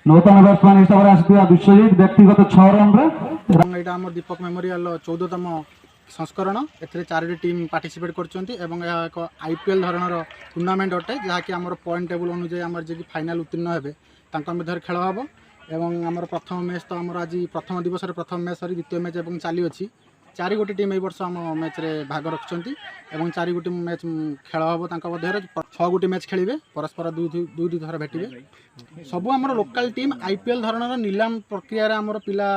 नूतन batsman हिसाब से आसुवा विश्वजीत व्यक्तिगत 6 रन रे यहाँ आम दीपक मेमोरियल 14तम संस्करण ए 4टी टीम पार्टिसिपेट कर एक आईपीएल धरणर टूर्नामेंट अटे जहाँकि आम पॉइंट टेबुल अनुजाई आम जी फाइनाल उत्तीर्ण हे मध्य खेल हम एवं आम प्रथम मैच तो आम आज प्रथम दिवस प्रथम मैच सरी द्वितीय मैच चली अच्छी 4 गोटी टीम ए वर्ष आम मैच रे भाग रखिंट 4 गोटी मैच खेल हम मध्य 6 गोटी मैच खेलेंगे परस्पर दुई थर भेटे सबू आम लोकल टीम आईपीएल धरणर नीलाम प्रक्रिया आम पिला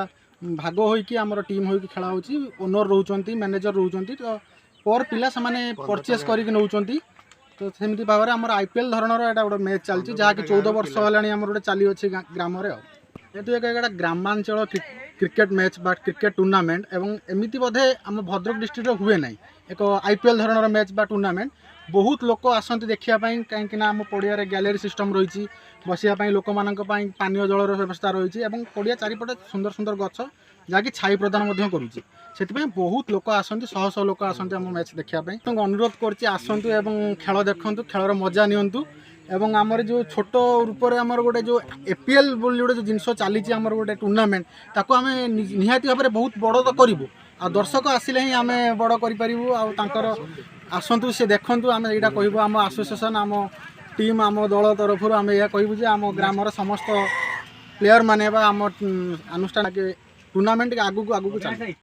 भाग होइकी आमर टीम होइकी खेला होची ओनर रहउचंती मैनेजर रहउचंती तो पर पिला सामाने परचेस करिक नउचंती तो सेमती भाव में आमर आईपीएल धरणर एटा गोटे मैच चलची जहाँ कि 14 वर्ष होलानी आमर गोटे चली अच्छी ग्राम रे जेतु एक ग्रामांचल क्रिकेट मैच बा क्रिकेट टूर्नामेंट एवं एमती बोधे आम भद्रक डिस्ट्रिक्ट हुए ना एक आईपीएल धरणर मैच बा टूर्नामेंट बहुत लोक आसती देखापी कहीं आम पड़िया गैलेरी सिस्टम रही बसापी लोक मान पानीय जलर व्यवस्था रही पड़िया चारिपटे सुंदर सुंदर गछ जहाँकि छाई प्रदान करुँचे से बहुत लोक आसती शह शह लोक आसती आम मैच देखापी अनुरोध करती आसतु एवं खेल देखु खेलर मजा नियंतु एवं आमर जो छोट रूप से आमर गोटे जो एपीएल गोटे जो जिनस चली आमर गोटे टूर्नामेंट ताको आम निहाती भाव में बहुत बड़ तो करूँ आ दर्शक आसिले ही आम बड़ कर आसतु से देखु आम यहाँ कहूँ आम आसोसिएसन आम टीम आम दल तरफ आम यह कहूँ आम ग्रामर समस्त प्लेयर माने आम अनुष्ठान के टूर्नामेंट के आगू चल